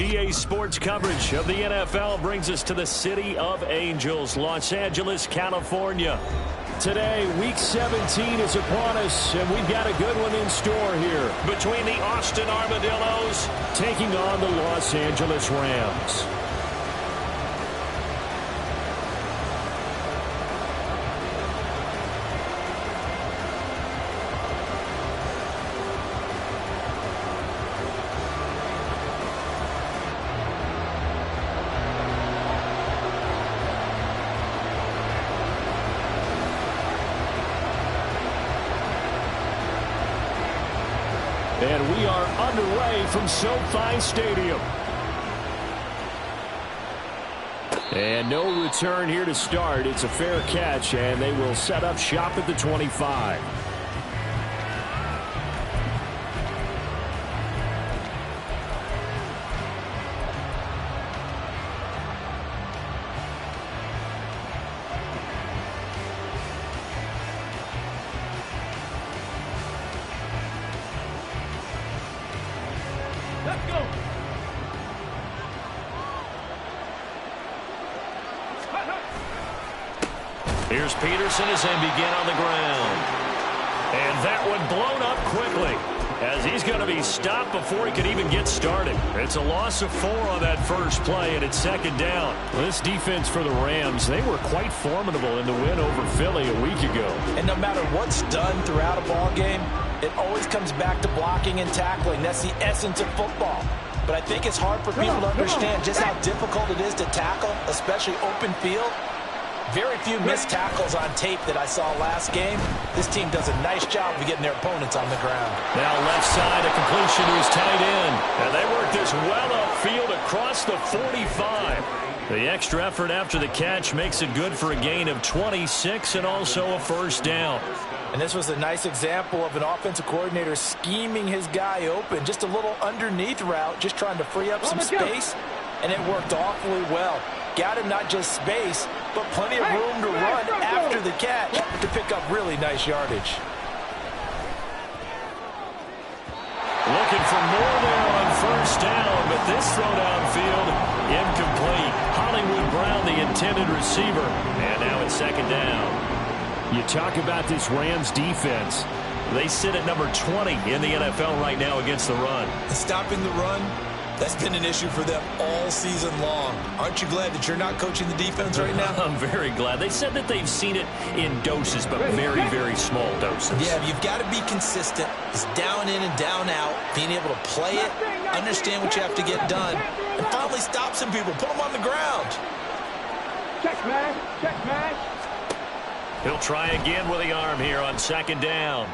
EA Sports coverage of the NFL brings us to the City of Angels, Los Angeles, California. Today, Week 17 is upon us, and we've got a good one in store here between the Austin Armadillos taking on the Los Angeles Rams. And we are underway from SoFi Stadium. And no return here to start. It's a fair catch, and they will set up shop at the 25. Let's go. Here's Peterson as they begin on the ground. And that one blown up quickly as he's going to be stopped before he could even get started. It's a loss of 4 on that first play, and it's second down. This defense for the Rams, they were quite formidable in the win over Philly a week ago. And no matter what's done throughout a ball game, it always comes back to blocking and tackling. That's the essence of football. But I think it's hard for people to understand just how difficult it is to tackle, especially open field. Very few missed tackles on tape that I saw last game. This team does a nice job of getting their opponents on the ground. Now left side, a completion to his tight end. And they work this well upfield across the 45. The extra effort after the catch makes it good for a gain of 26 and also a first down. And this was a nice example of an offensive coordinator scheming his guy open. Just a little underneath route, just trying to free up some space. And it worked awfully well. Got him not just space, but plenty of room to run after the catch to pick up really nice yardage. Looking for more there on first down, but this throw downfield, incomplete. Hollywood Brown, the intended receiver, and now it's second down. You talk about this Rams defense. They sit at number 20 in the NFL right now against the run. Stopping the run, that's been an issue for them all season long. Aren't you glad that you're not coaching the defense right now? I'm very glad. They said that they've seen it in doses, but very, very small doses. Yeah, you've got to be consistent. It's down in and down out, being able to play it, understand what you have to get done, and finally stop some people, put them on the ground. Check, man. Check, man. He'll try again with the arm here on second down.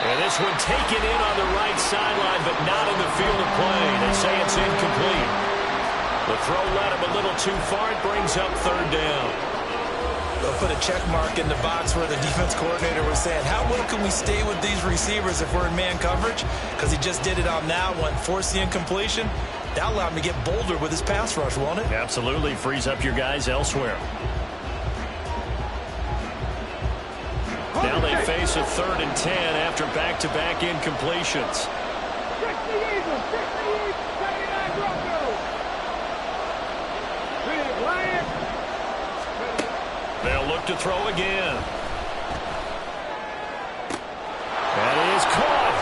And this one taken in on the right sideline, but not in the field of play. They say it's incomplete. The throw led him a little too far. It brings up third down. They'll put a check mark in the box where the defense coordinator was saying, how well can we stay with these receivers if we're in man coverage? Because he just did it on that one, forced the incompletion. That allowed him to get bolder with his pass rush, won't it? Absolutely. Frees up your guys elsewhere. Now they face a 3rd and 10 after back-to-back incompletions. They'll look to throw again. That is caught.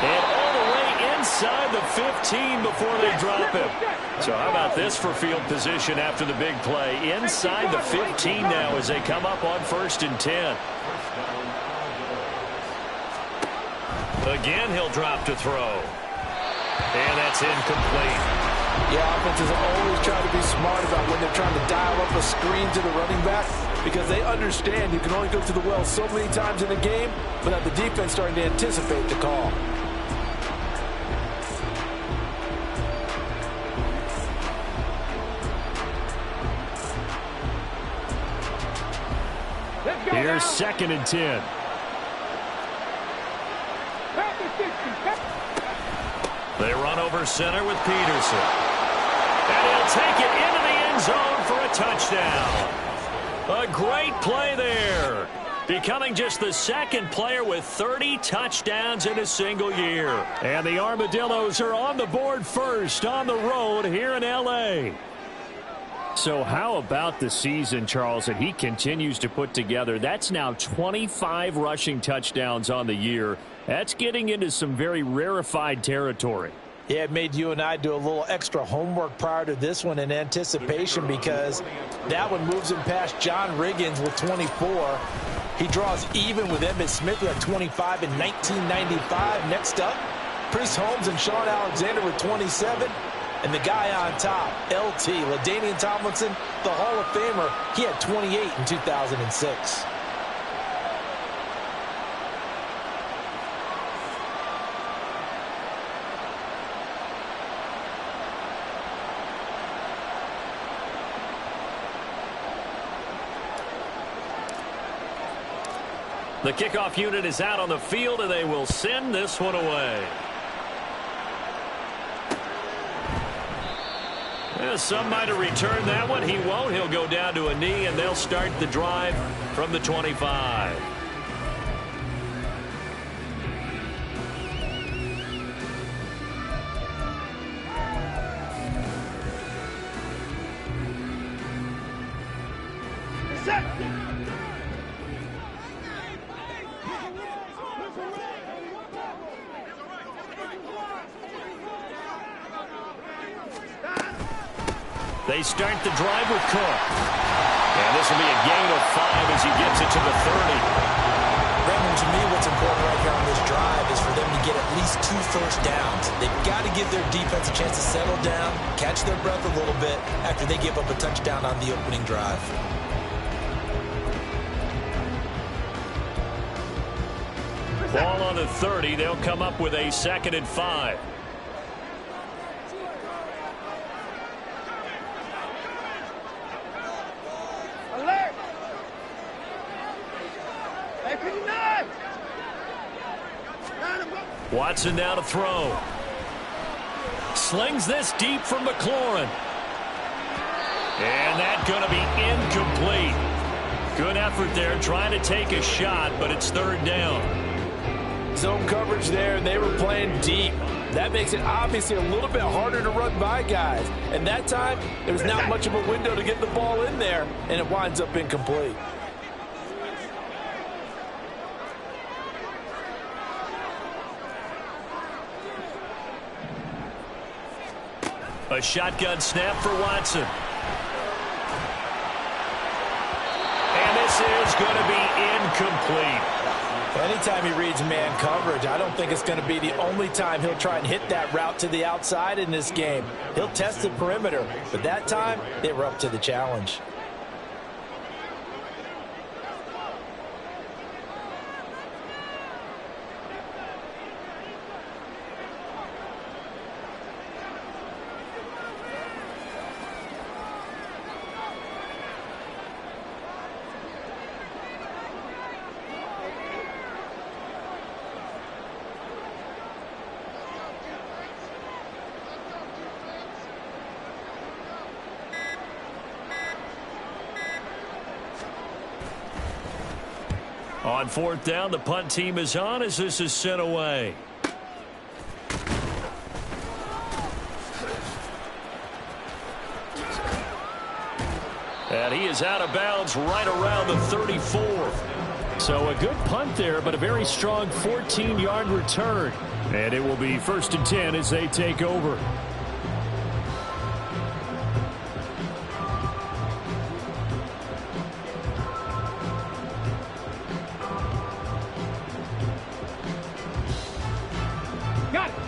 And all the way inside the 15 before they drop him. So how about this for field position after the big play? Inside the 15 now as they come up on 1st and 10. Again, he'll drop to throw. And that's incomplete. Yeah, offenses always try to be smart about when they're trying to dial up a screen to the running back because they understand you can only go to the well so many times in a game without the defense starting to anticipate the call. Here's 2nd and 10. They run over center with Peterson. And he'll take it into the end zone for a touchdown. A great play there. becoming just the second player with 30 touchdowns in a single year. And the Armadillos are on the board first on the road here in L.A. So how about the season, Charles, that he continues to put together? That's now 25 rushing touchdowns on the year. That's getting into some very rarefied territory. Yeah, it made you and I do a little extra homework prior to this one in anticipation, because that one moves him past John Riggins with 24. He draws even with Emmitt Smith at 25 in 1995. Next up, Chris Holmes and Sean Alexander with 27. And the guy on top, LT, LaDainian Tomlinson, the Hall of Famer, he had 28 in 2006. The kickoff unit is out on the field, and they will send this one away. Some might have returned that one. He won't. He'll go down to a knee, and they'll start the drive from the 25. They start the drive with Cook. And this will be a gain of 5 as he gets it to the 30. Raymond, to me, what's important right here on this drive is for them to get at least 2 first downs. They've got to give their defense a chance to settle down, catch their breath a little bit after they give up a touchdown on the opening drive. Ball on the 30. They'll come up with a 2nd and 5. Watson now to throw. Slings this deep from McLaurin. And that's going to be incomplete. Good effort there trying to take a shot, but it's 3rd down. Zone coverage there, and they were playing deep. That makes it obviously a little bit harder to run by guys. And that time, there was not much of a window to get the ball in there, and it winds up incomplete. A shotgun snap for Watson. And this is going to be incomplete. Anytime he reads man coverage, I don't think it's going to be the only time he'll try and hit that route to the outside in this game. He'll test the perimeter, but that time they were up to the challenge. On 4th down, the punt team is on as this is sent away. And he is out of bounds right around the 34. So a good punt there, but a very strong 14-yard return. And it will be 1st and 10 as they take over.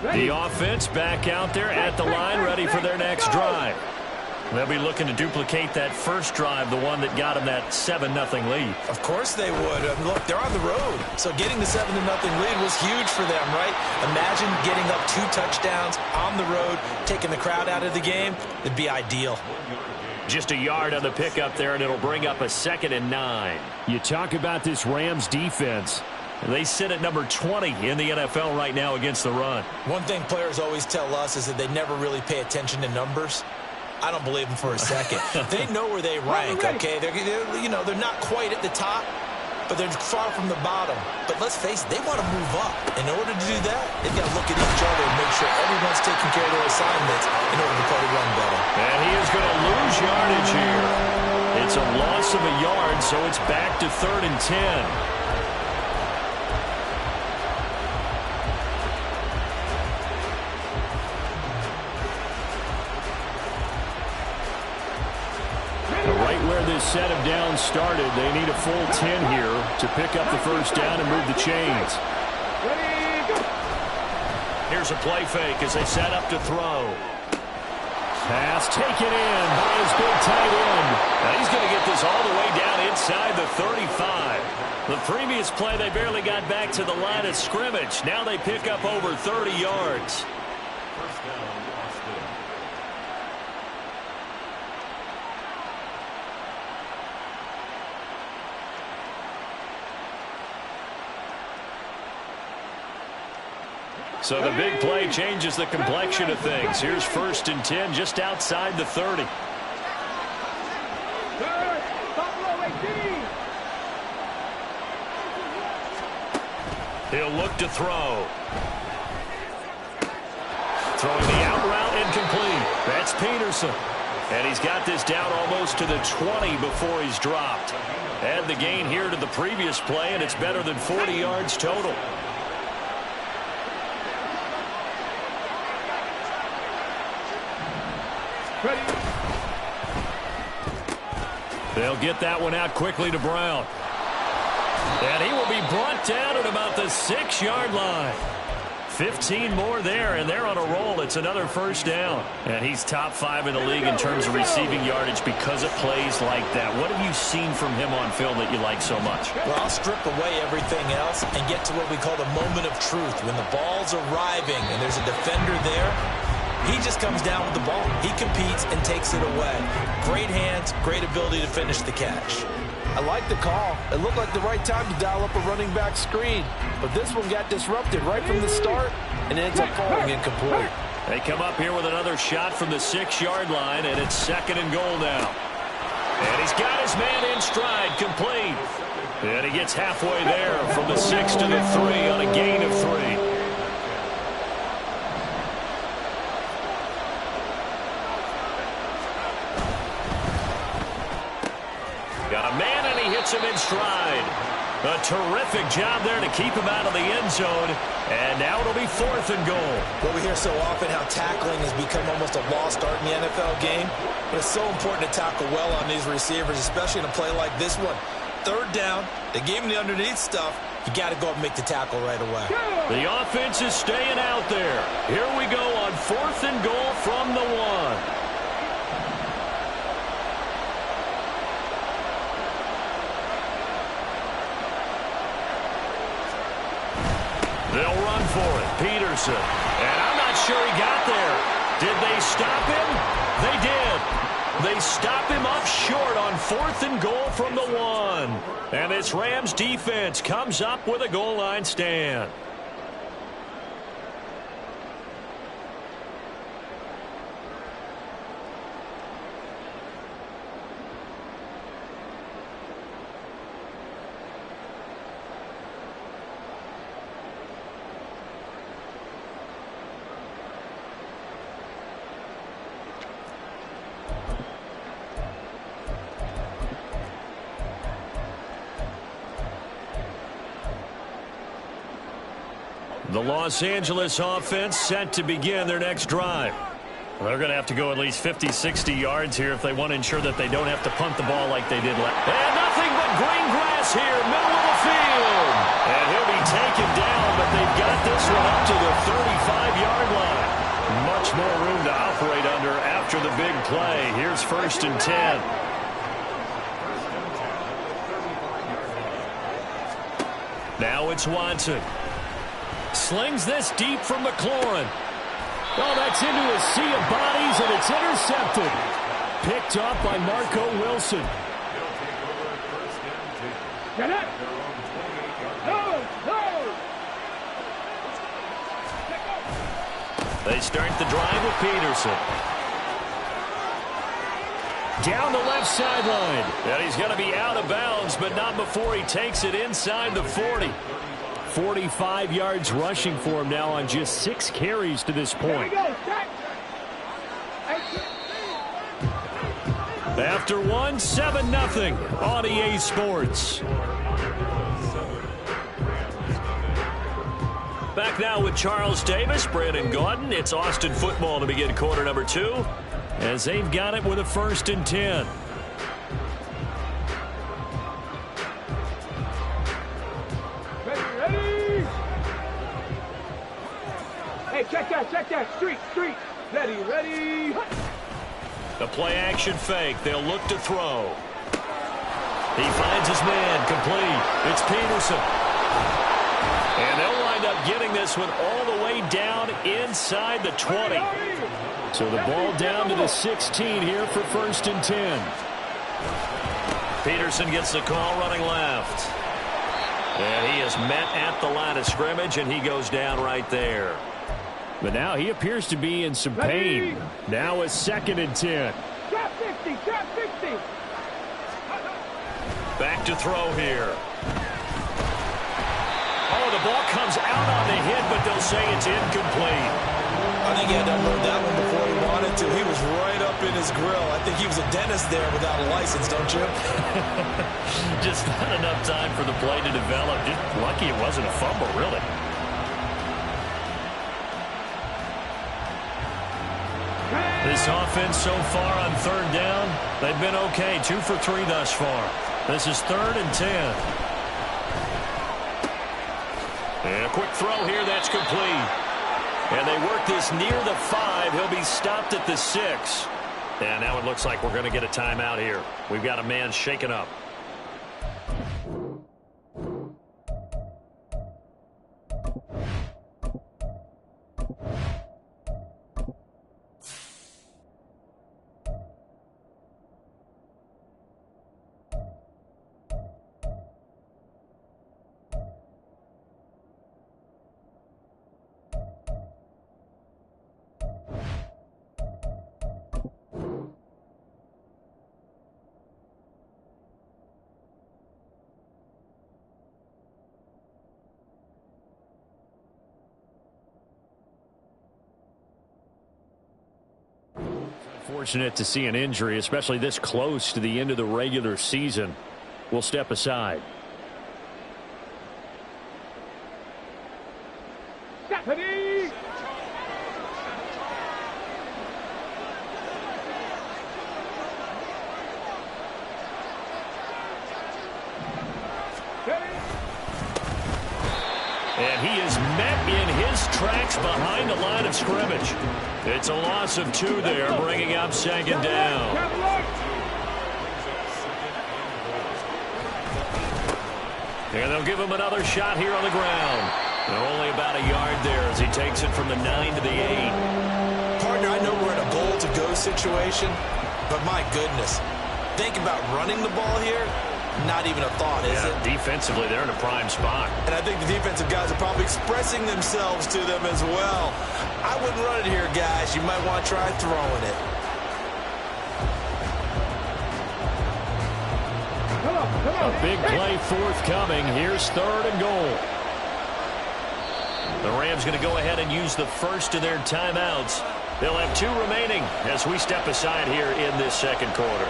The offense back out there at the line, ready for their next drive. They'll be looking to duplicate that first drive, the one that got them that 7-0 lead. Of course they would. Look, they're on the road. So getting the 7-0 lead was huge for them, right? Imagine getting up 2 touchdowns on the road, taking the crowd out of the game. It'd be ideal. Just a yard on the pickup there, and it'll bring up a 2nd and 9. You talk about this Rams defense. They sit at number 20 in the NFL right now against the run. One thing players always tell us is that they never really pay attention to numbers. I don't believe them for a second. They know where they rank, okay? They're not quite at the top, but they're far from the bottom. But let's face it, they want to move up. In order to do that, they've got to look at each other and make sure everyone's taking care of their assignments in order to play the run better. And he is going to lose yardage here. It's a loss of a yard, so it's back to 3rd and 10. This set of downs started. They need a full 10 here to pick up the first down and move the chains. Here's a play fake as they set up to throw. Pass taken in by his big tight end. Now he's going to get this all the way down inside the 35. The previous play, they barely got back to the line of scrimmage. Now they pick up over 30 yards. First down, Austin. So the big play changes the complexion of things. Here's 1st and 10 just outside the 30. He'll look to throw. Throwing the out route incomplete. That's Peterson. And he's got this down almost to the 20 before he's dropped. Add the gain here to the previous play, and it's better than 40 yards total. They'll get that one out quickly to Brown. And he will be brought down at about the 6-yard line. 15 more there, and they're on a roll. It's another first down. And he's top 5 in the league in terms of receiving yardage because of plays like that. What have you seen from him on film that you like so much? Well, I'll strip away everything else and get to what we call the moment of truth. When the ball's arriving and there's a defender there, he just comes down with the ball. He competes and takes it away. Great hands, great ability to finish the catch. I like the call. It looked like the right time to dial up a running back screen. But this one got disrupted right from the start, and it ends up falling incomplete. They come up here with another shot from the 6-yard line, and it's 2nd and goal now. And he's got his man in stride, complete. And he gets halfway there from the 6 to the 3 on a gain of 3. Got a man, and he hits him in stride. A terrific job there to keep him out of the end zone. And now it'll be 4th and goal. Well, we hear so often how tackling has become almost a lost art in the NFL game. But it's so important to tackle well on these receivers, especially in a play like this one. 3rd down, they gave him the underneath stuff. You got to go up and make the tackle right away. The offense is staying out there. Here we go on 4th and goal from the 1. They'll run for it. Peterson. And I'm not sure he got there. Did they stop him? They did. They stop him up short on 4th and goal from the 1. And this Rams defense comes up with a goal line stand. The Los Angeles offense set to begin their next drive. They're going to have to go at least 50, 60 yards here if they want to ensure that they don't have to punt the ball like they did last. And nothing but green grass here, middle of the field. And he'll be taken down, but they've got this one up to the 35-yard line. Much more room to operate under after the big play. Here's 1st and 10. Now it's Watson. Slings this deep from McLaurin. Oh, that's into a sea of bodies, and it's intercepted. Picked off by Marco Wilson. Get it! No! They start the drive with Peterson. down the left sideline. And he's going to be out of bounds, but not before he takes it inside the 40. 45 yards rushing for him now on just 6 carries to this point. After one, 7-0 on EA Sports. Back now with Charles Davis, Brandon Gaudin. It's Austin football to begin quarter number 2 as they've got it with a 1st and 10. Ready? Hey, check that. Street. Ready. The play action fake. They'll look to throw. He finds his man complete. It's Peterson. And they'll wind up getting this one all the way down inside the 20. So the ball down to the 16 here for 1st and 10. Peterson gets the call running left. And he is met at the line of scrimmage, and he goes down right there. But now he appears to be in some pain. Now it's 2nd and 10. Trap 60. Back to throw here. Oh, the ball comes out on the hit, but they'll say it's incomplete. I think he had to unload that one before he wanted to. He was right up in his grill. I think he was a dentist there without a license, don't you? Just not enough time for the play to develop. Just lucky it wasn't a fumble, really. This offense so far on 3rd down, they've been okay. 2 for 3 thus far. This is 3rd and 10. And a quick throw here, that's complete. And they work this near the 5. He'll be stopped at the 6. And now it looks like we're going to get a timeout here. We've got a man shaken up. Fortunate to see an injury, especially this close to the end of the regular season. We'll step aside. Ready? And he is met in his tracks behind the line of scrimmage. It's a loss of 2 there, bringing up 2nd down. And they'll give him another shot here on the ground. Only about a yard there as he takes it from the 9 to the 8. Partner, I know we're in a goal-to-go situation, but my goodness, think about running the ball here. Not even a thought, is it? Defensively, they're in a prime spot. And I think the defensive guys are probably expressing themselves to them as well. I wouldn't run it here, guys. You might want to try throwing it. A big play forthcoming. Here's 3rd and goal. The Rams going to go ahead and use the first of their timeouts. They'll have 2 remaining as we step aside here in this 2nd quarter.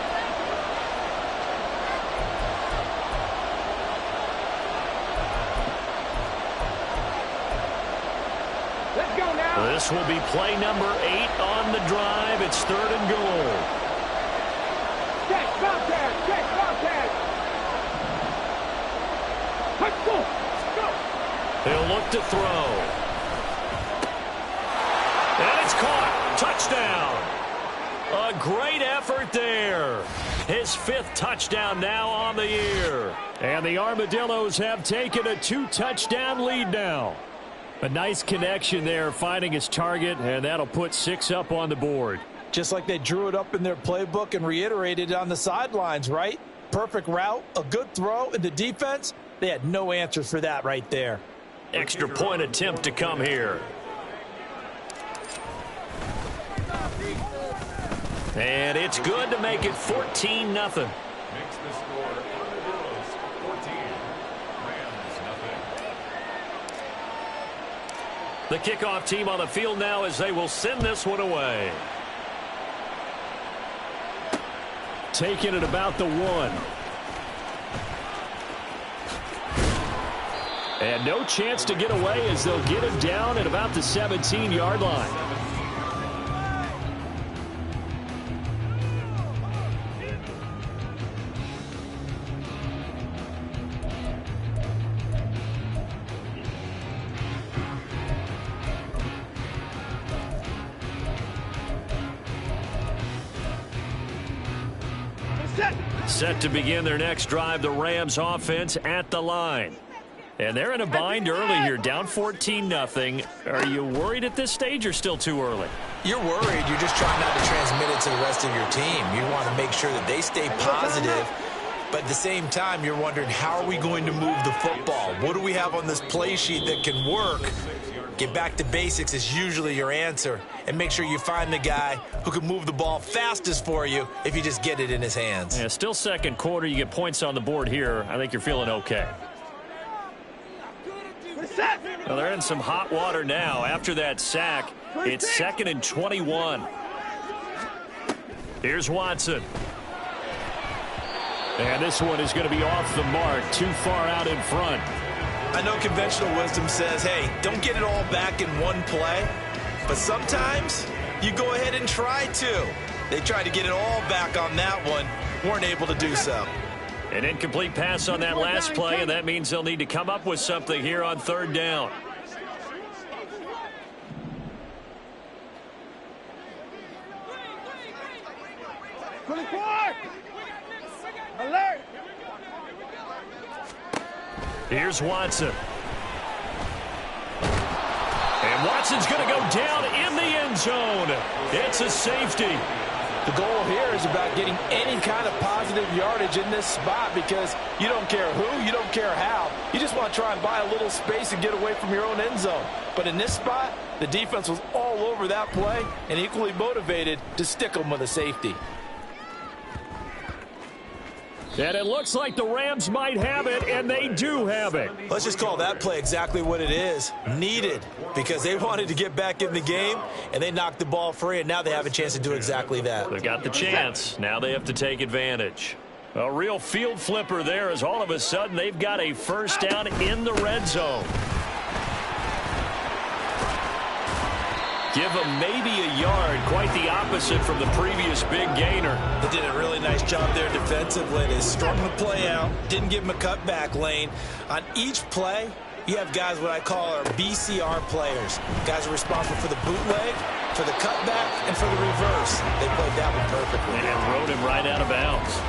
This will be play number 8 on the drive. It's 3rd and goal. Check, Bobcat. Let's go. He'll look to throw. And it's caught. Touchdown. A great effort there. His 5th touchdown now on the year. And the Armadillos have taken a 2-touchdown lead now. A nice connection there, finding his target, and that'll put 6 up on the board. Just like they drew it up in their playbook and reiterated it on the sidelines, right? Perfect route, a good throw, and the defense, they had no answers for that right there. Extra point attempt to come here. And it's good to make it 14-0. Makes the score on the Bills 14. Rams nothing. The kickoff team on the field now as they will send this one away. Taking it about the 1. And no chance to get away as they'll get him down at about the 17-yard line. Set to begin their next drive, the Rams offense at the line. And they're in a bind early here, down 14-0. Are you worried at this stage or still too early? You're worried. You're just trying not to transmit it to the rest of your team. You want to make sure that they stay positive. But at the same time, you're wondering, how are we going to move the football? What do we have on this play sheet that can work? Get back to basics is usually your answer. And make sure you find the guy who can move the ball fastest for you if you just get it in his hands. Yeah, still second quarter. You get points on the board here. I think you're feeling okay. Well, they're in some hot water now. After that sack, it's 2nd and 21. Here's Watson. And this one is going to be off the mark, too far out in front. I know conventional wisdom says, hey, don't get it all back in one play. But sometimes you go ahead and try to. They tried to get it all back on that one. Weren't able to do so. An incomplete pass on that last play, and that means they'll need to come up with something here on 3rd down. Alert! Here's Watson. And Watson's going to go down in the end zone. It's a safety. The goal here is about getting any kind of positive yardage in this spot because you don't care who, you don't care how. You just want to try and buy a little space and get away from your own end zone. But in this spot, the defense was all over that play and equally motivated to stick them with a safety. And it looks like the Rams might have it, and they do have it. Let's just call that play exactly what it is. Needed, because they wanted to get back in the game, and they knocked the ball free, and now they have a chance to do exactly that. They got the chance. Now they have to take advantage. A real field flipper there as all of a sudden they've got a first down in the red zone. Give them maybe a yard, quite the opposite from the previous big gainer. They did a really nice job there defensively. They strung the play out, didn't give them a cutback lane. On each play, you have guys what I call our BCR players. Guys are responsible for the bootleg, for the cutback, and for the reverse. They played that one perfectly. And rode him right out of bounds.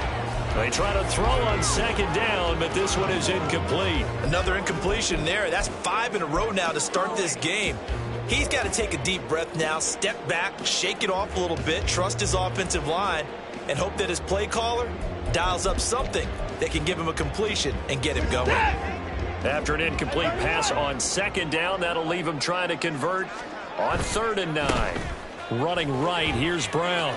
They try to throw on 2nd down, but this one is incomplete. Another incompletion there. That's 5 in a row now to start this game. He's got to take a deep breath now, step back, shake it off a little bit, trust his offensive line, and hope that his play caller dials up something that can give him a completion and get him going. After an incomplete pass on 2nd down, that'll leave him trying to convert on 3rd and 9. Running right, here's Brown.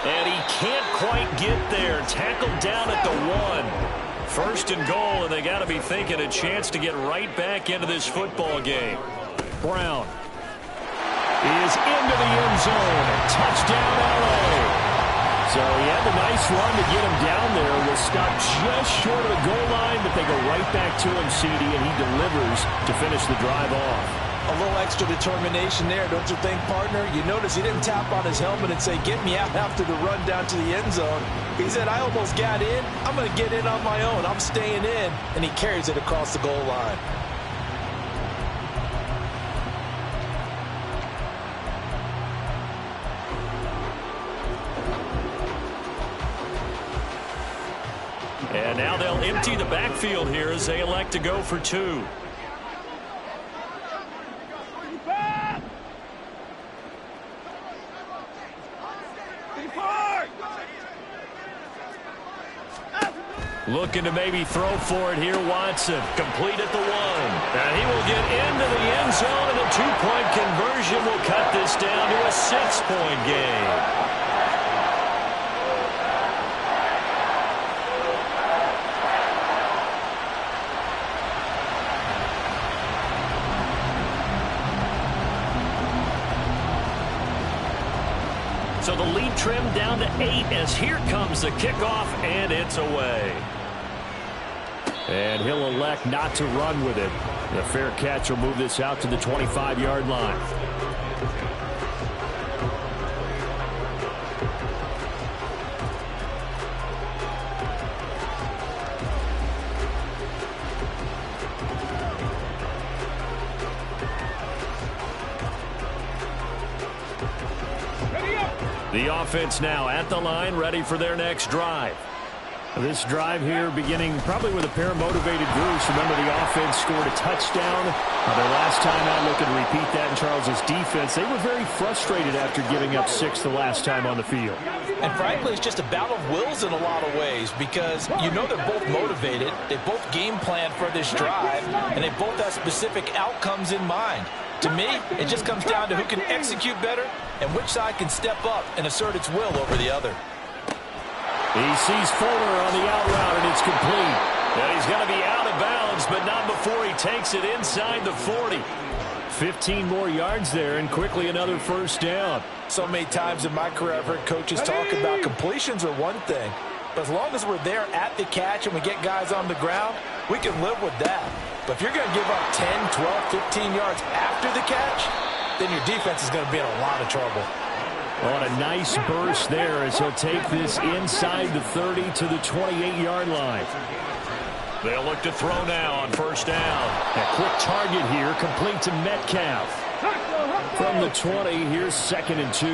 And he can't quite get there. Tackled down at the 1. 1st and goal, and they got to be thinking a chance to get right back into this football game. Brown is into the end zone. Touchdown, L.A. So he had the nice run to get him down there. Was stopped just short of the goal line, but they go right back to him, CD, and he delivers to finish the drive off. A little extra determination there, don't you think, partner? You notice he didn't tap on his helmet and say, get me out after the run down to the end zone. He said, I almost got in. I'm going to get in on my own. I'm staying in. And he carries it across the goal line. And now they'll empty the backfield here as they elect to go for 2. Looking to maybe throw for it here, Watson. Complete at the 1. And he will get into the end zone, and a 2-point conversion will cut this down to a 6-point game. So the lead trimmed down to 8 as here comes the kickoff, and it's away. And he'll elect not to run with it. The fair catch will move this out to the 25-yard line. The offense now at the line, ready for their next drive. This drive here beginning probably with a pair of motivated groups. Remember, the offense scored a touchdown. Their last time out, looking to repeat that in Charles's defense. They were very frustrated after giving up 6 the last time on the field. And frankly, it's just a battle of wills in a lot of ways because you know they're both motivated. They both game plan for this drive, and they both have specific outcomes in mind. To me, it just comes down to who can execute better and which side can step up and assert its will over the other. He sees Fuller on the out route, and it's complete. And he's going to be out of bounds, but not before he takes it inside the 40. 15 more yards there, and quickly another first down. So many times in my career, I've heard coaches talk about completions are one thing. But as long as we're there at the catch and we get guys on the ground, we can live with that. But if you're going to give up 10, 12, 15 yards after the catch, then your defense is going to be in a lot of trouble. On a nice burst there as he'll take this inside the 30 to the 28-yard line. They'll look to throw now on first down. A quick target here, complete to Metcalf. From the 20, here's 2nd and 2.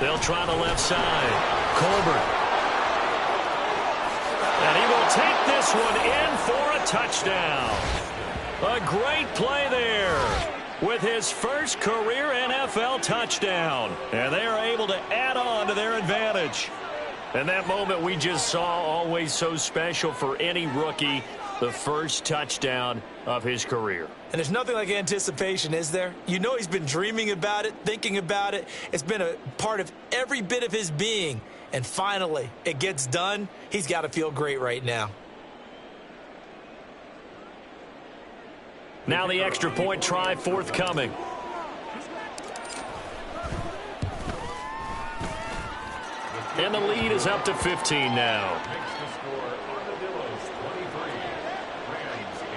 They'll try the left side. Colbert. And he will take this one in for a touchdown. A great play there with his first career NFL touchdown. And they are able to add on to their advantage. And that moment we just saw, always so special for any rookie, the first touchdown of his career. And there's nothing like anticipation, is there? You know he's been dreaming about it, thinking about it. It's been a part of every bit of his being. And finally, it gets done. He's got to feel great right now. Now the extra point try forthcoming. And the lead is up to 15 now. Makes the score Armadillos 23, Rams 8.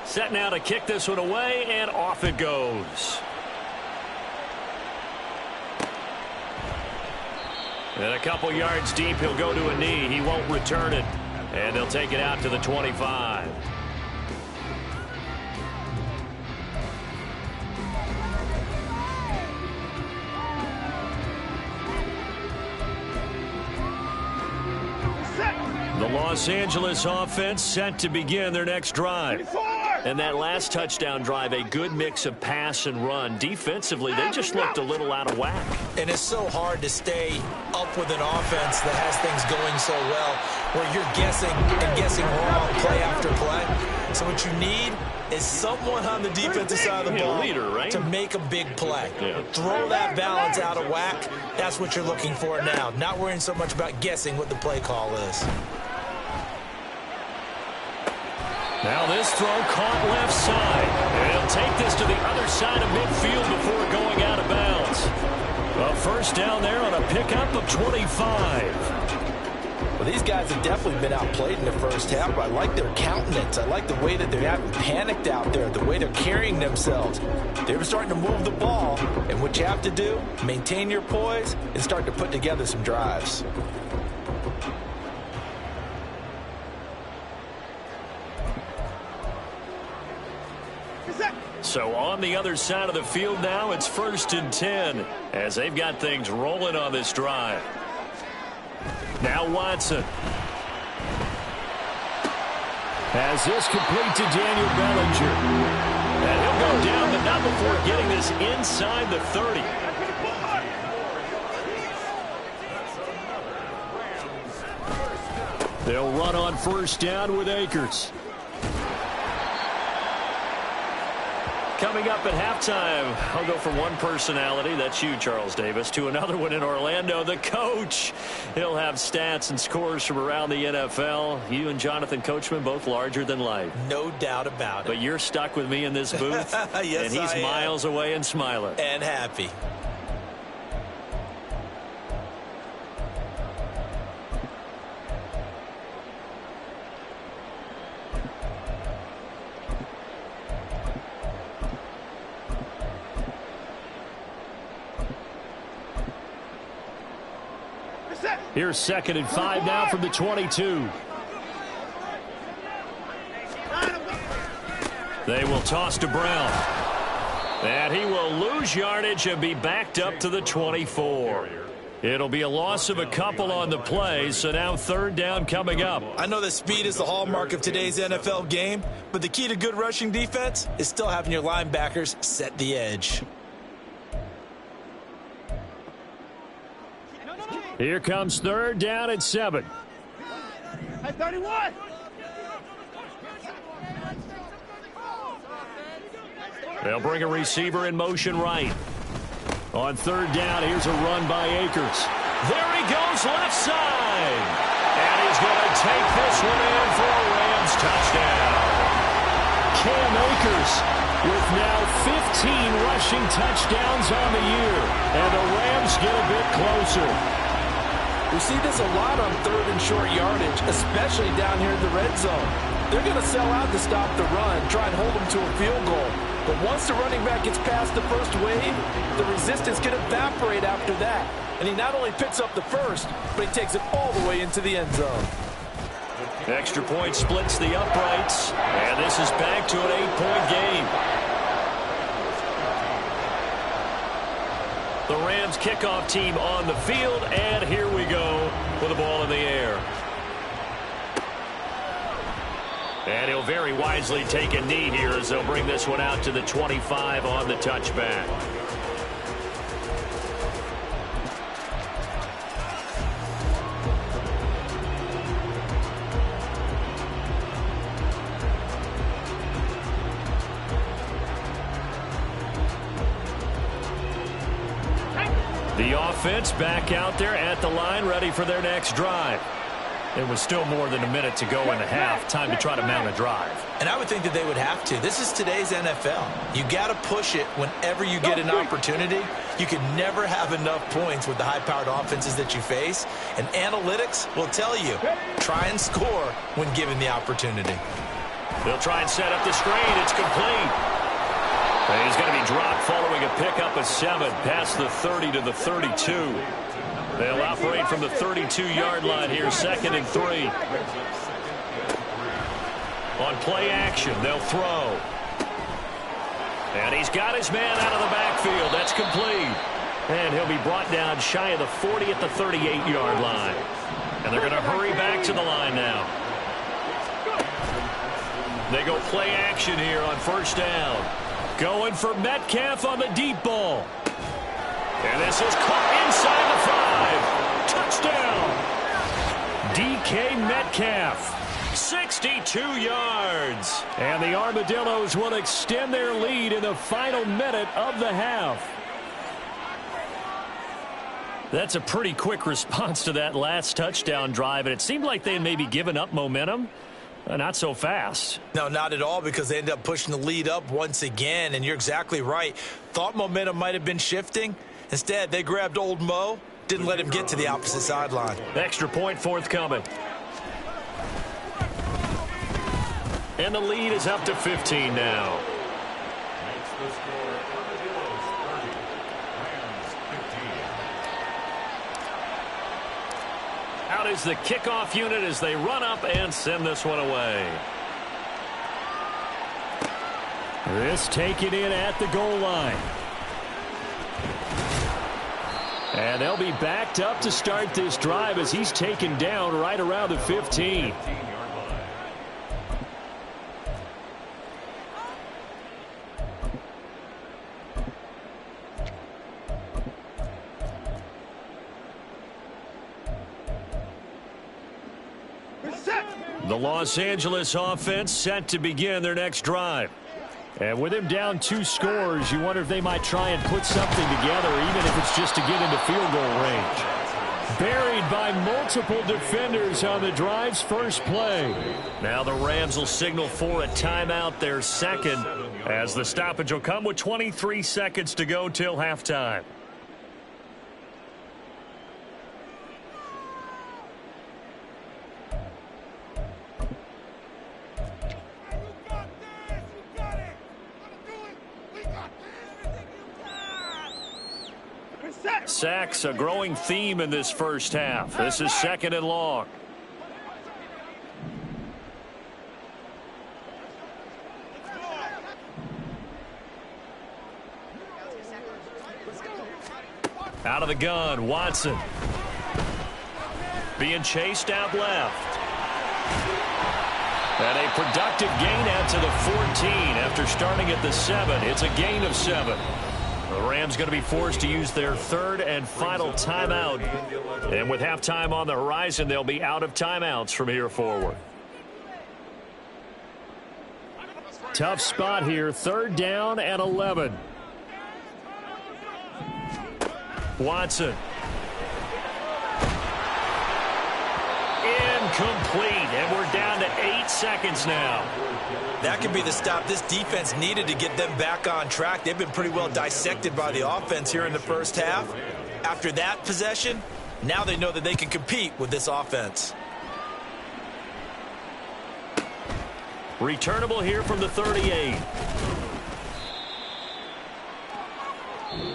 Set now to kick this one away, and off it goes. And a couple yards deep, he'll go to a knee. He won't return it. And they'll take it out to the 25. The Los Angeles offense set to begin their next drive. And that last touchdown drive, a good mix of pass and run. Defensively, they just looked a little out of whack. And it's so hard to stay up with an offense that has things going so well, where you're guessing and guessing wrong play after play. So what you need is someone on the defensive side of the ball leader, right? to make a big play. Throw that balance out of whack. That's what you're looking for now. Not worrying so much about guessing what the play call is. Now this throw caught left side. And he'll take this to the other side of midfield before going out of bounds. A first down there on a pickup of 25. Well, these guys have definitely been outplayed in the first half, but I like their countenance. I like the way that they haven't panicked out there, the way they're carrying themselves. They're starting to move the ball, and what you have to do, maintain your poise and start to put together some drives. So on the other side of the field now, it's 1st and 10 as they've got things rolling on this drive. Now Watson has this complete to Daniel Bellinger. And he'll go down, but not before getting this inside the 30. They'll run on 1st down with Akers. Coming up at halftime, I'll go from one personality, that's you, Charles Davis, to another one in Orlando, the coach. He'll have stats and scores from around the NFL. You and Jonathan Coachman, both larger than life. No doubt about it. But you're stuck with me in this booth, yes, and he's miles away and smiling. And happy. Here's 2nd and 5 now from the 22. They will toss to Brown. And he will lose yardage and be backed up to the 24. It'll be a loss of a couple on the play, so now 3rd down coming up. I know that speed is the hallmark of today's NFL game, but the key to good rushing defense is still having your linebackers set the edge. Here comes 3rd down at 7. At 31. They'll bring a receiver in motion right. On 3rd down, here's a run by Akers. There he goes left side. And he's going to take this one in for a Rams touchdown. Cam Akers with now 15 rushing touchdowns on the year. And the Rams get a bit closer. We see this a lot on 3rd and short yardage, especially down here in the red zone. They're going to sell out to stop the run, try and hold them to a field goal. But once the running back gets past the first wave, the resistance can evaporate after that. And he not only picks up the first, but he takes it all the way into the end zone. Extra point splits the uprights, and this is back to an 8-point game. The Rams kickoff team on the field, and here we go with the ball in the air. And he'll very wisely take a knee here as they'll bring this one out to the 25 on the touchback. The offense back out there at the line, ready for their next drive. It was still more than a minute to go in the half. Time to try to mount a drive. And I would think that they would have to. This is today's NFL. You got to push it whenever you get an opportunity. You can never have enough points with the high-powered offenses that you face. And analytics will tell you, try and score when given the opportunity. They'll try and set up the screen. It's complete. And he's going to be dropped following a pickup of 7 past the 30 to the 32. They'll operate from the 32-yard line here, 2nd and 3. On play action, they'll throw. And he's got his man out of the backfield. That's complete. And he'll be brought down shy of the 40 at the 38-yard line. And they're going to hurry back to the line now. They go play action here on 1st down. Going for Metcalf on the deep ball. And this is caught inside the 5. Touchdown. DK Metcalf. 62 yards. And the Armadillos will extend their lead in the final minute of the half. That's a pretty quick response to that last touchdown drive, and it seemed like they had maybe given up momentum. Not so fast. No, not at all, because they ended up pushing the lead up once again, and you're exactly right. Thought momentum might have been shifting. Instead, they grabbed old Mo, didn't let him get to the opposite sideline. Extra point forthcoming. And the lead is up to 15 now. Makes the score Armadillos 30, Rams 15. Out is the kickoff unit as they run up and send this one away. This taken in at the goal line. And they'll be backed up to start this drive as he's taken down right around the 15. The Los Angeles offense set to begin their next drive. And with him down 2 scores, you wonder if they might try and put something together, even if it's just to get into field goal range. Buried by multiple defenders on the drive's first play. Now the Rams will signal for a timeout, their second, as the stoppage will come with 23 seconds to go till halftime. Sacks, a growing theme in this first half. This is 2nd and long. Out of the gun, Watson. Being chased out left. And a productive gain out to the 14 after starting at the 7. It's a gain of 7. The Rams going to be forced to use their 3rd and final timeout. And with halftime on the horizon, they'll be out of timeouts from here forward. Tough spot here. 3rd down and 11. Watson. Incomplete. And we're down to 8 seconds now. That could be the stop this defense needed to get them back on track. They've been pretty well dissected by the offense here in the first half. After that possession, now they know that they can compete with this offense. Returnable here from the 38.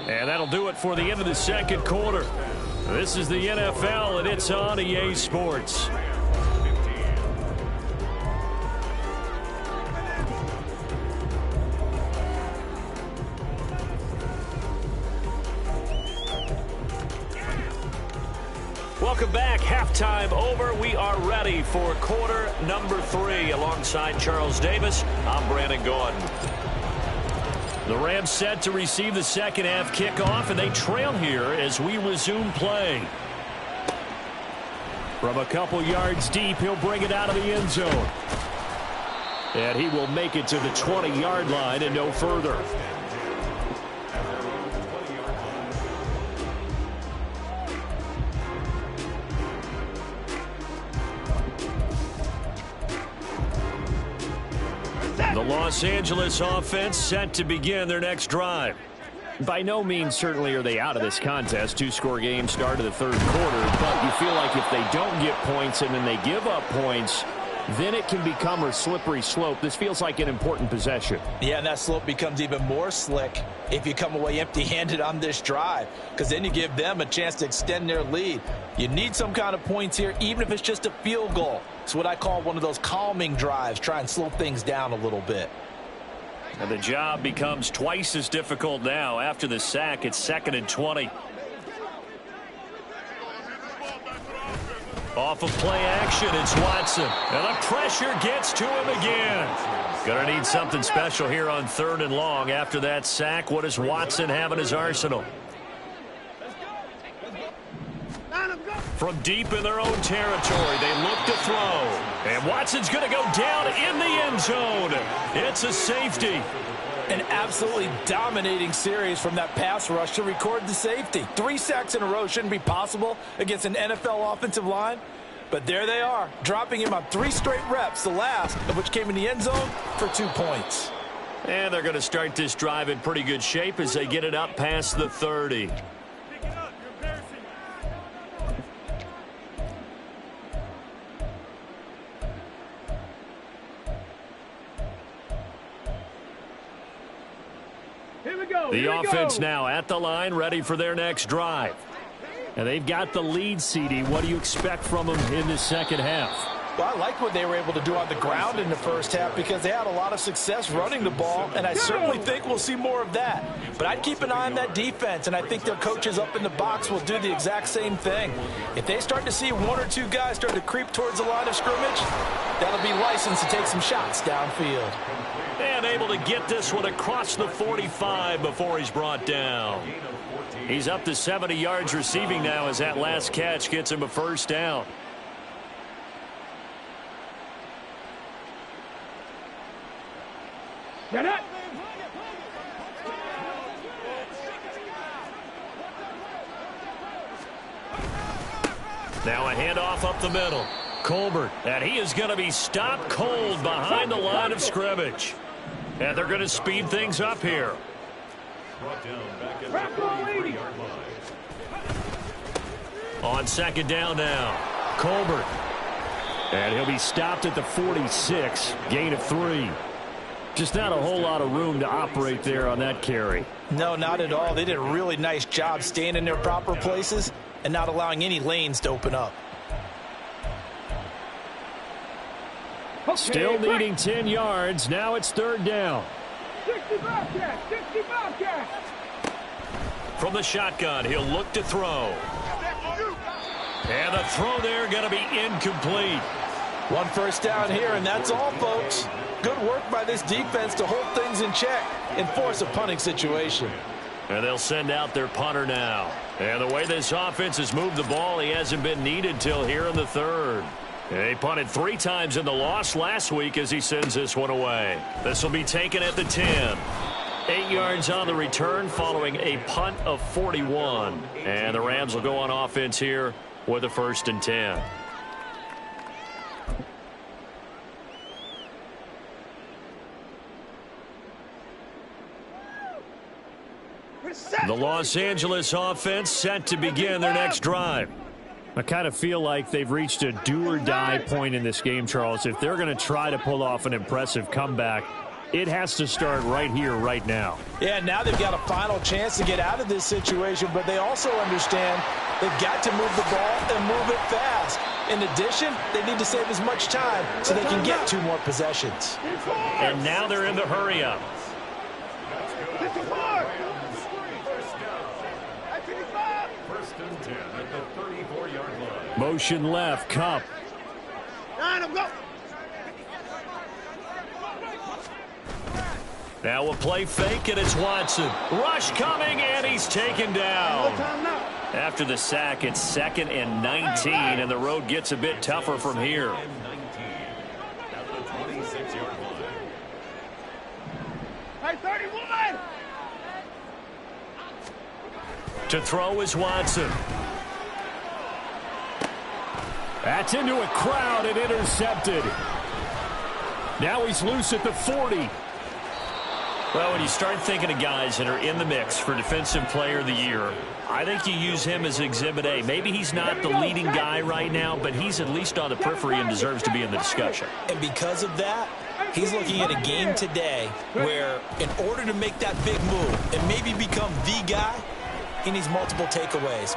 And that'll do it for the end of the second quarter. This is the NFL, and it's on EA Sports. Welcome back. Halftime over. We are ready for quarter number 3. Alongside Charles Davis, I'm Brandon Gordon. The Rams set to receive the second half kickoff, and they trail here as we resume play. From a couple yards deep, he'll bring it out of the end zone. And he will make it to the 20-yard line and no further. The Los Angeles offense set to begin their next drive. By no means certainly are they out of this contest. 2-score game, start of the 3rd quarter. But you feel like if they don't get points and then they give up points, then it can become a slippery slope. This feels like an important possession. Yeah, and that slope becomes even more slick if you come away empty-handed on this drive, because then you give them a chance to extend their lead. You need some kind of points here, even if it's just a field goal. It's what I call one of those calming drives. Try and slow things down a little bit. And the job becomes twice as difficult now. After the sack, it's 2nd and 20. Off of play action, it's Watson. And the pressure gets to him again. Gonna need something special here on 3rd and long. After that sack, what does Watson have in his arsenal? From deep in their own territory, they look to throw. And Watson's going to go down in the end zone. It's a safety. An absolutely dominating series from that pass rush to record the safety. 3 sacks in a row shouldn't be possible against an NFL offensive line. But there they are, dropping him on 3 straight reps, the last of which came in the end zone for 2 points. And they're going to start this drive in pretty good shape as they get it up past the 30. The offense now at the line, ready for their next drive. And they've got the lead, CD. What do you expect from them in the second half? Well, I like what they were able to do on the ground in the first half because they had a lot of success running the ball, and I certainly think we'll see more of that. But I'd keep an eye on that defense, and I think their coaches up in the box will do the exact same thing. If they start to see one or two guys start to creep towards the line of scrimmage, that'll be licensed to take some shots downfield. And able to get this one across the 45 before he's brought down. He's up to 70 yards receiving now as that last catch gets him a first down. Get it! Now a handoff up the middle. Colbert, and he is going to be stopped cold behind the line of scrimmage. And they're going to speed things up here. Brought down back at the 43-yard line. On second down now, Colbert. And he'll be stopped at the 46, gain of 3. Just not a whole lot of room to operate there on that carry. No, not at all. They did a really nice job staying in their proper places and not allowing any lanes to open up. Still needing 10 yards. Now it's third down. 60 Bobcat! 60 Bobcat! From the shotgun, he'll look to throw. And the throw there going to be incomplete. One first down here, and that's all, folks. Good work by this defense to hold things in check and force a punting situation. And they'll send out their punter now. And the way this offense has moved the ball, he hasn't been needed till here in the third. He punted 3 times in the loss last week as he sends this one away. This will be taken at the 10. 8 yards on the return following a punt of 41. And the Rams will go on offense here with a 1st and 10. The Los Angeles offense set to begin their next drive. I kind of feel like they've reached a do-or-die point in this game, Charles. If they're going to try to pull off an impressive comeback, it has to start right here, right now. Yeah, now they've got a final chance to get out of this situation, but they also understand they've got to move the ball and move it fast. In addition, they need to save as much time so they can get 2 more possessions. And now they're in the hurry-up. 54! 1st and 10 at the 34-yard line. Motion left, Kupp. 9, go! Now a play fake, and it's Watson. Rush coming, and he's taken down. After the sack, it's 2nd and 19, and the road gets a bit tougher from here. 19 at the 26-yard line. Hey, 31! To throw is Watson. That's into a crowd and intercepted. Now he's loose at the 40. Well, when you start thinking of guys that are in the mix for Defensive Player of the Year, I think you use him as Exhibit A. Maybe he's not the leading guy right now, but he's at least on the periphery and deserves to be in the discussion. And because of that, he's looking at a game today where in order to make that big move and maybe become the guy, he needs multiple takeaways,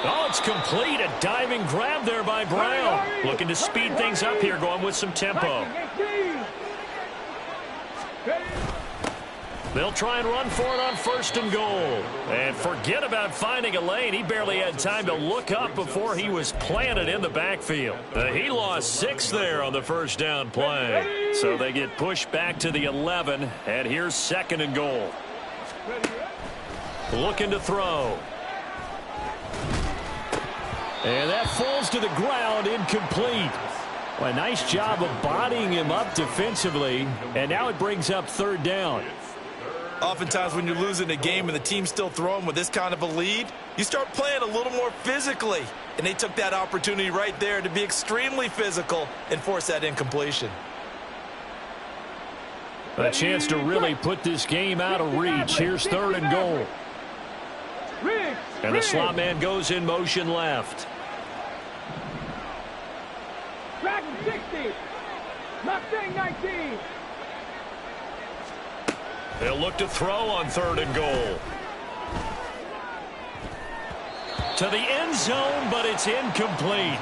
Oh, it's complete. A diving grab there by Brown. Looking to speed things up here, going with some tempo. They'll try and run for it on 1st and goal. And forget about finding a lane. He barely had time to look up before he was planted in the backfield. He lost 6 there on the 1st down play. So they get pushed back to the 11, and here's 2nd and goal. Looking to throw. And that falls to the ground, incomplete. Well, a nice job of bodying him up defensively, and now it brings up 3rd down. Oftentimes when you're losing a game and the team's still throwing with this kind of a lead, you start playing a little more physically. And they took that opportunity right there to be extremely physical and force that incompletion. A chance to really put this game out of reach. Here's 3rd and goal. And the slot man goes in motion left. Dragon 60! Mustang 19! They'll look to throw on 3rd and goal. to the end zone, but it's incomplete.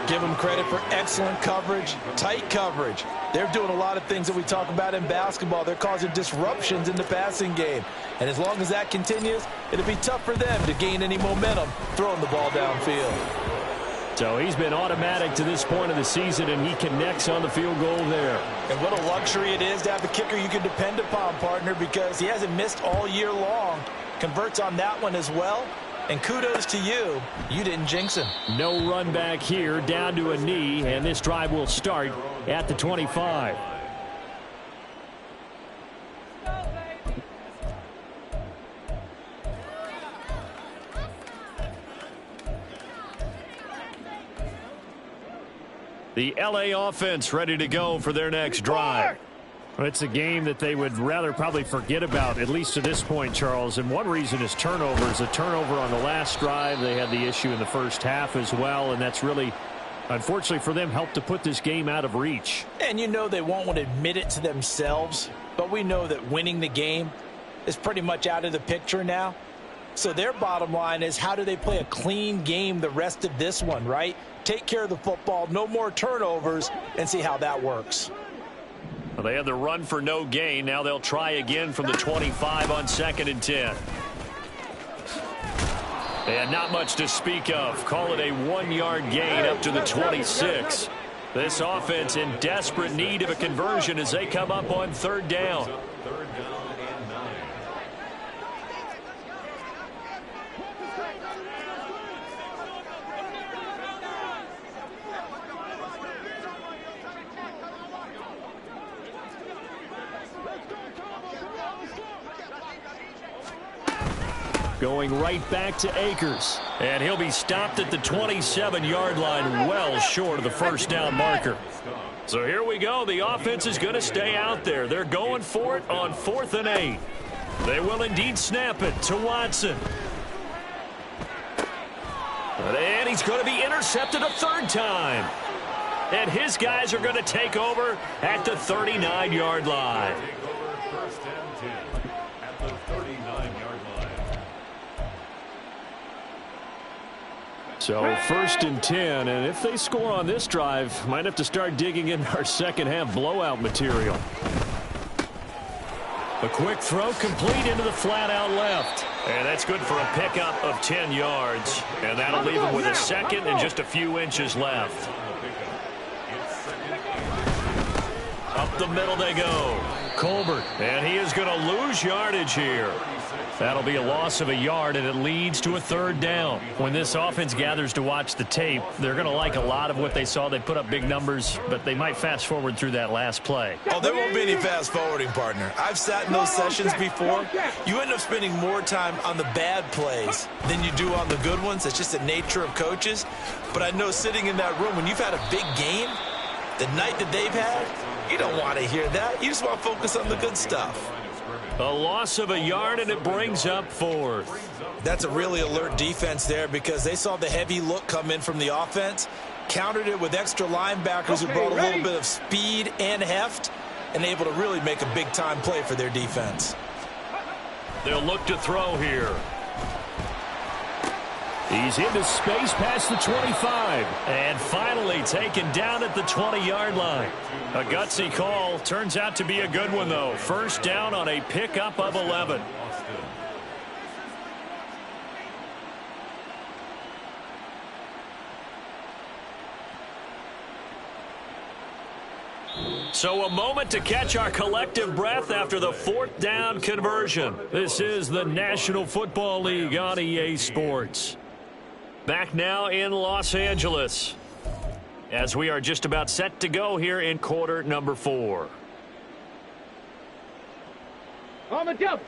Give them credit for excellent coverage, tight coverage. They're doing a lot of things that we talk about in basketball. They're causing disruptions in the passing game. And as long as that continues, it'll be tough for them to gain any momentum throwing the ball downfield. So he's been automatic to this point of the season, and he connects on the field goal there. And what a luxury it is to have a kicker you can depend upon, partner, because he hasn't missed all year long. Converts on that one as well. And kudos to you. You didn't jinx him. No run back here, down to a knee, and this drive will start at the 25. The LA offense ready to go for their next drive. It's a game that they would rather probably forget about, at least to this point, Charles. And one reason is turnovers. A turnover on the last drive. They had the issue in the first half as well, and that's really, unfortunately for them, helped to put this game out of reach. And you know they won't want to admit it to themselves, but we know that winning the game is pretty much out of the picture now. So their bottom line is, how do they play a clean game the rest of this one, right? Take care of the football, no more turnovers, and see how that works. Well, they had the run for no gain. Now they'll try again from the 25 on 2nd and 10. And not much to speak of. Call it a 1-yard gain up to the 26. This offense in desperate need of a conversion as they come up on 3rd down. Going right back to Akers. And he'll be stopped at the 27-yard line, well short of the first down marker. So here we go. The offense is going to stay out there. They're going for it on 4th and 8. They will indeed snap it to Watson. And he's going to be intercepted a 3rd time. And his guys are going to take over at the 39-yard line. So 1st and 10, and if they score on this drive, might have to start digging in our second half blowout material. A quick throw complete into the flat out left. And that's good for a pickup of 10 yards. And that'll leave him with a second and just a few inches left. Up the middle they go. Colbert, and he is going to lose yardage here. That'll be a loss of a yard, and it leads to a 3rd down. When this offense gathers to watch the tape, they're going to like a lot of what they saw. They put up big numbers, but they might fast forward through that last play. Oh, there won't be any fast forwarding, partner. I've sat in those sessions before. You end up spending more time on the bad plays than you do on the good ones. It's just the nature of coaches. But I know sitting in that room, when you've had a big game, the night that they've had, you don't want to hear that. You just want to focus on the good stuff. A loss of a yard, and it brings up 4th. That's a really alert defense there because they saw the heavy look come in from the offense, countered it with extra linebackers who brought a little bit of speed and heft, and able to really make a big-time play for their defense. They'll look to throw here. He's into space past the 25. And finally taken down at the 20-yard line. A gutsy call. Turns out to be a good one, though. 1st down on a pickup of 11. So a moment to catch our collective breath after the 4th down conversion. This is the National Football League on EA Sports. Back now in Los Angeles as we are just about set to go here in quarter number 4. On the double.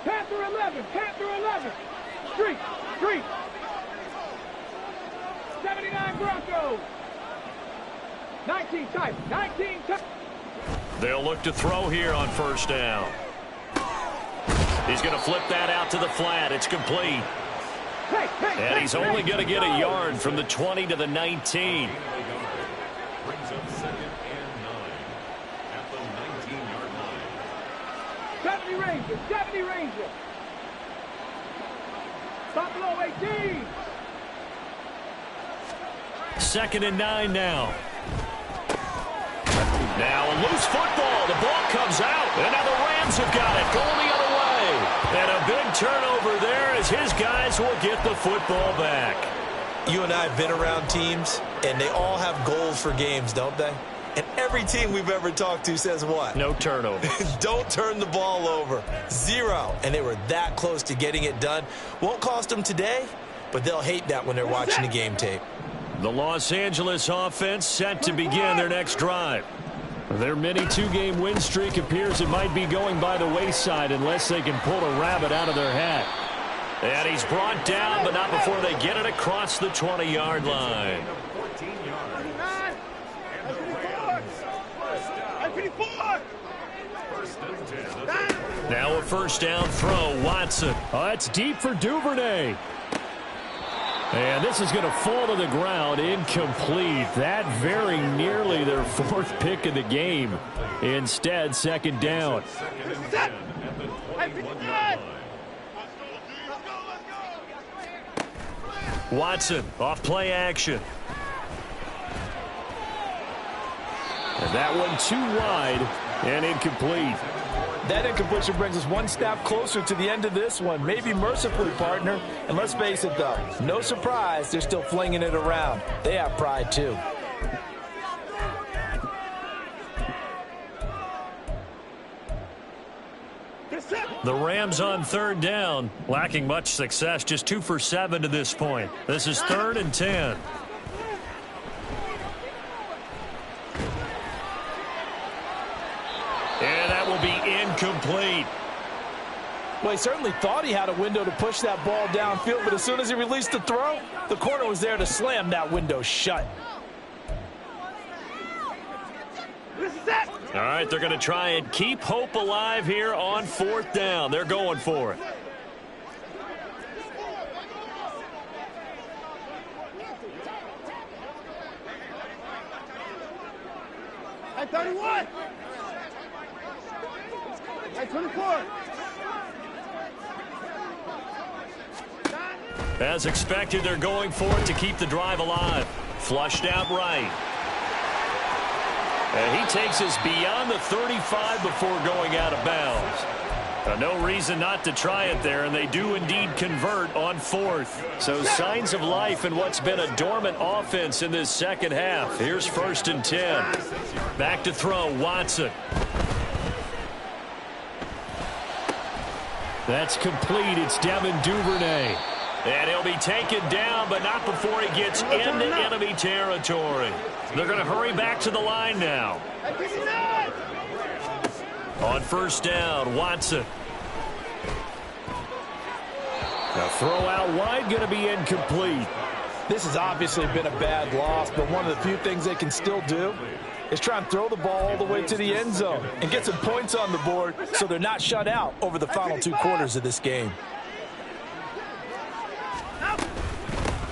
Panther 11, Panther 11. Street, street. 79 Broncos. 19 type, 19 type. They'll look to throw here on 1st down. He's going to flip that out to the flat. It's complete. And he's only going to get a yard from the 20 to the 19. Brings up 2nd and 9 at the 19-yard line. 70 Ranger, 70 Ranger. Stop below 18. 2nd and 9 now. Now a loose football. The ball comes out. And now the Rams have got it. Going the other way. And a big turnover there as his guys will get the football back. You and I have been around teams, and they all have goals for games, don't they? And every team we've ever talked to says what? No turnover. Don't turn the ball over. 0. And they were that close to getting it done. Won't cost them today, but they'll hate that when they're watching the game tape. The Los Angeles offense set to begin their next drive. Their mini two-game win streak appears it might be going by the wayside unless they can pull a rabbit out of their hat. And he's brought down, but not before they get it across the 20-yard line. Now a first down throw, Watson. Oh, that's deep for Duvernay. And this is going to fall to the ground, incomplete. That very nearly their 4th pick of the game. Instead, 2nd down. Watson off play action. And that one too wide and incomplete. That incompletion brings us one step closer to the end of this one. Maybe mercifully, partner. And let's face it, though, no surprise, they're still flinging it around. They have pride, too. The Rams on 3rd down, lacking much success, just 2 for 7 to this point. This is 3rd and 10. And that will be incomplete. Well, he certainly thought he had a window to push that ball downfield, but as soon as he released the throw, the corner was there to slam that window shut. All right, they're going to try and keep hope alive here on 4th down. They're going for it. At 31. At 24. As expected, they're going for it to keep the drive alive. Flushed out right. And he takes us beyond the 35 before going out of bounds. No reason not to try it there, and they do indeed convert on 4th. So signs of life in what's been a dormant offense in this second half. Here's 1st and 10. Back to throw, Watson. That's complete. It's Devin Duvernay. And he'll be taken down, but not before he gets into enemy territory. They're going to hurry back to the line now. On 1st down, Watson. Now throw out wide, going to be incomplete. This has obviously been a bad loss, but one of the few things they can still do is try and throw the ball all the way to the end zone and get some points on the board so they're not shut out over the final 2 quarters of this game.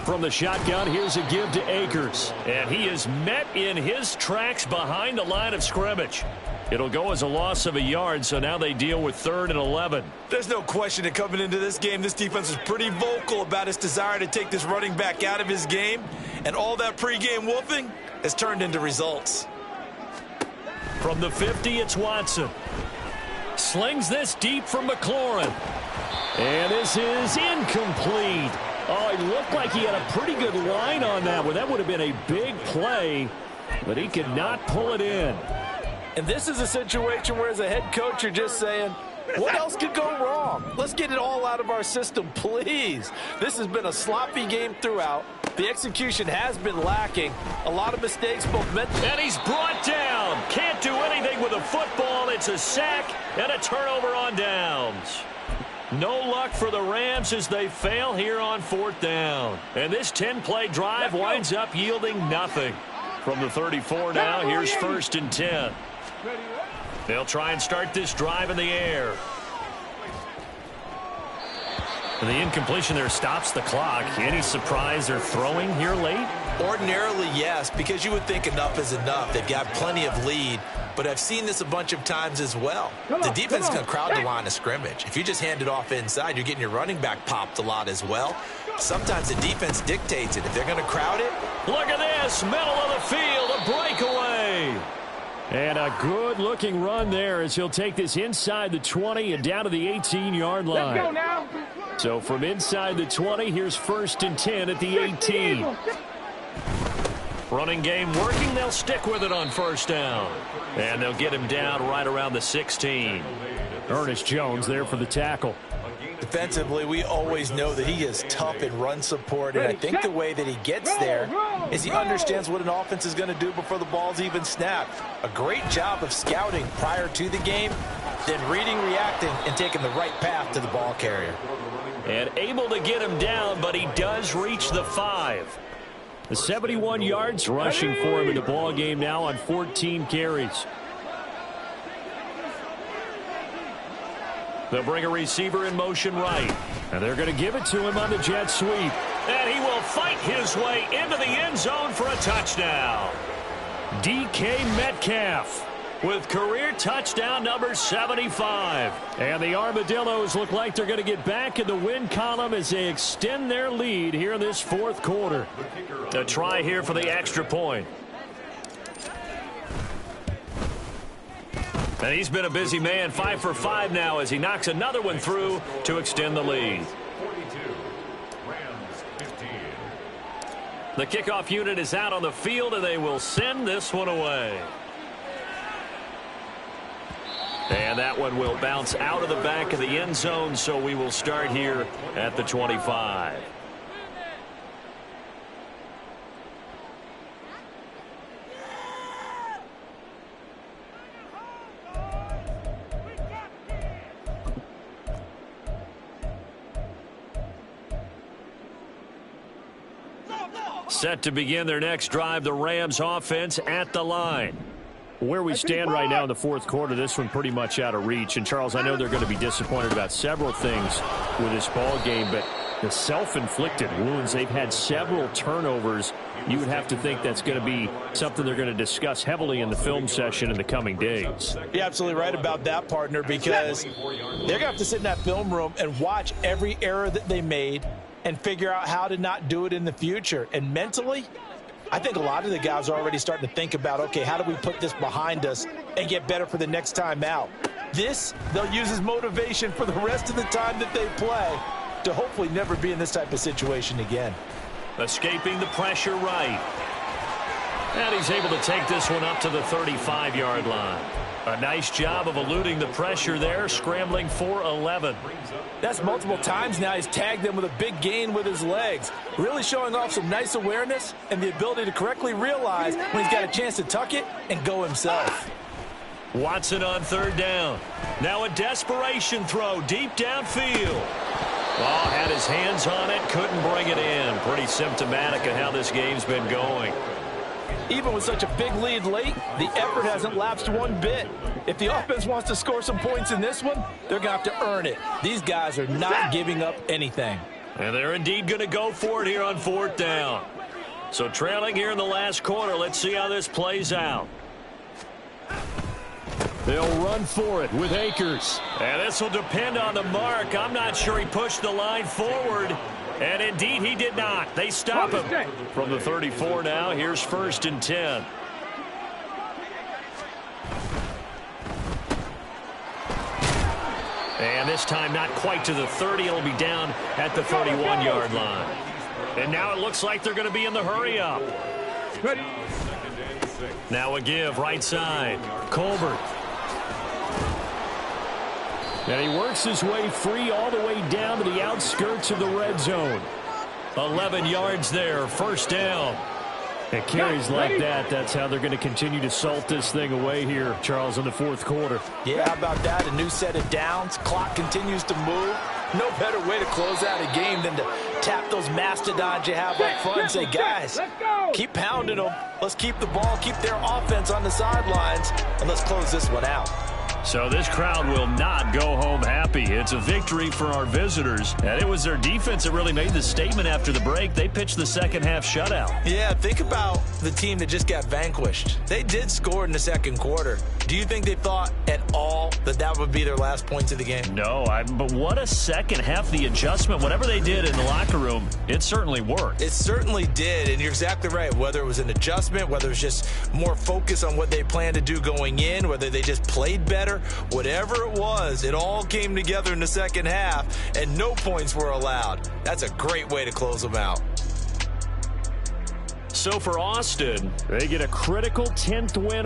From the shotgun, here's a give to Akers. And he is met in his tracks behind the line of scrimmage. It'll go as a loss of a yard, so now they deal with 3rd and 11. There's no question that coming into this game, this defense was pretty vocal about its desire to take this running back out of his game. And all that pregame wolfing has turned into results. From the 50, it's Watson. Slings this deep from McLaurin. And this is incomplete. Oh, it looked like he had a pretty good line on that one. That would have been a big play, but he could not pull it in. And this is a situation where, as a head coach, you're just saying, what else could go wrong? Let's get it all out of our system, please. This has been a sloppy game throughout. The execution has been lacking. A lot of mistakes, both mental. And he's brought down. Can't do anything with a football. It's a sack and a turnover on downs. No luck for the Rams as they fail here on 4th down. And this 10-play drive winds up yielding nothing. From the 34 now, here's 1st and 10. They'll try and start this drive in the air. And the incompletion there stops the clock. Any surprise they're throwing here late? Ordinarily, yes, because you would think enough is enough. They've got plenty of lead, but I've seen this a bunch of times as well. The defense is going to crowd the line of scrimmage. If you just hand it off inside, you're getting your running back popped a lot as well. Sometimes the defense dictates it. If they're going to crowd it. Look at this, middle of the field, a breakaway. And a good-looking run there as he'll take this inside the 20 and down to the 18-yard line. Let's go now. So from inside the 20, here's 1st and 10 at the 18. Running game working. They'll stick with it on 1st down. And they'll get him down right around the 16. Ernest Jones there for the tackle. Defensively, we always know that he is tough in run support, and I think the way that he gets there is he understands what an offense is going to do before the ball's even snapped. A great job of scouting prior to the game, then reading, reacting, and taking the right path to the ball carrier. And able to get him down, but he does reach the 5. The 71 yards rushing for him in the ball game now on 14 carries. They'll bring a receiver in motion right. And they're going to give it to him on the jet sweep. And he will fight his way into the end zone for a touchdown. DK Metcalf with career touchdown number 75. And the Armadillos look like they're going to get back in the win column as they extend their lead here in this 4th quarter. A try here for the extra point. And he's been a busy man, 5 for 5 now as he knocks another one through to extend the lead. 42, Rams 15. The kickoff unit is out on the field, and they will send this one away. And that one will bounce out of the back of the end zone, so we will start here at the 25. Set to begin their next drive, the Rams offense at the line. Where we stand right now in the 4th quarter, this one pretty much out of reach. And, Charles, I know they're going to be disappointed about several things with this ball game, but the self-inflicted wounds, they've had several turnovers. You would have to think that's going to be something they're going to discuss heavily in the film session in the coming days. You're absolutely right about that, partner, because they're going to have to sit in that film room and watch every error that they made and figure out how to not do it in the future. And mentally, I think a lot of the guys are already starting to think about, okay, how do we put this behind us and get better for the next time out? This, they'll use as motivation for the rest of the time that they play to hopefully never be in this type of situation again. Escaping the pressure right. And he's able to take this one up to the 35-yard line. A nice job of eluding the pressure there, scrambling for 11. That's multiple times now. He's tagged them with a big gain with his legs. Really showing off some nice awareness and the ability to correctly realize when he's got a chance to tuck it and go himself. Watson on 3rd down. Now a desperation throw deep downfield. Oh, had his hands on it, couldn't bring it in. Pretty symptomatic of how this game's been going. Even with such a big lead late, the effort hasn't lapsed one bit. If the offense wants to score some points in this one, they're going to have to earn it. These guys are not giving up anything. And they're indeed going to go for it here on 4th down. So trailing here in the last quarter, let's see how this plays out. They'll run for it with Akers. And this will depend on the mark. I'm not sure he pushed the line forward. And indeed, he did not. They stop him from the 34 now. Here's 1st and 10. And this time not quite to the 30. It'll be down at the 31-yard line. And now it looks like they're going to be in the hurry-up. Now a give right side. Colbert. And he works his way free all the way down to the outskirts of the red zone. 11 yards there, 1st down. And carries like that, that's how they're going to continue to salt this thing away here, Charles, in the 4th quarter. Yeah, how about that? A new set of downs. Clock continues to move. No better way to close out a game than to tap those mastodons you have up front and say, guys, keep pounding them. Let's keep the ball, keep their offense on the sidelines, and let's close this one out. So this crowd will not go home happy. It's a victory for our visitors. And it was their defense that really made the statement after the break. They pitched the second half shutout. Yeah, think about the team that just got vanquished. They did score in the second quarter. Do you think they thought at all that that would be their last points of the game? No, but what a second half. The adjustment, whatever they did in the locker room, it certainly worked. It certainly did, and you're exactly right. Whether it was an adjustment, whether it was just more focus on what they planned to do going in, whether they just played better, whatever it was, it all came together in the second half, and no points were allowed. That's a great way to close them out. So for Austin, they get a critical 10th win.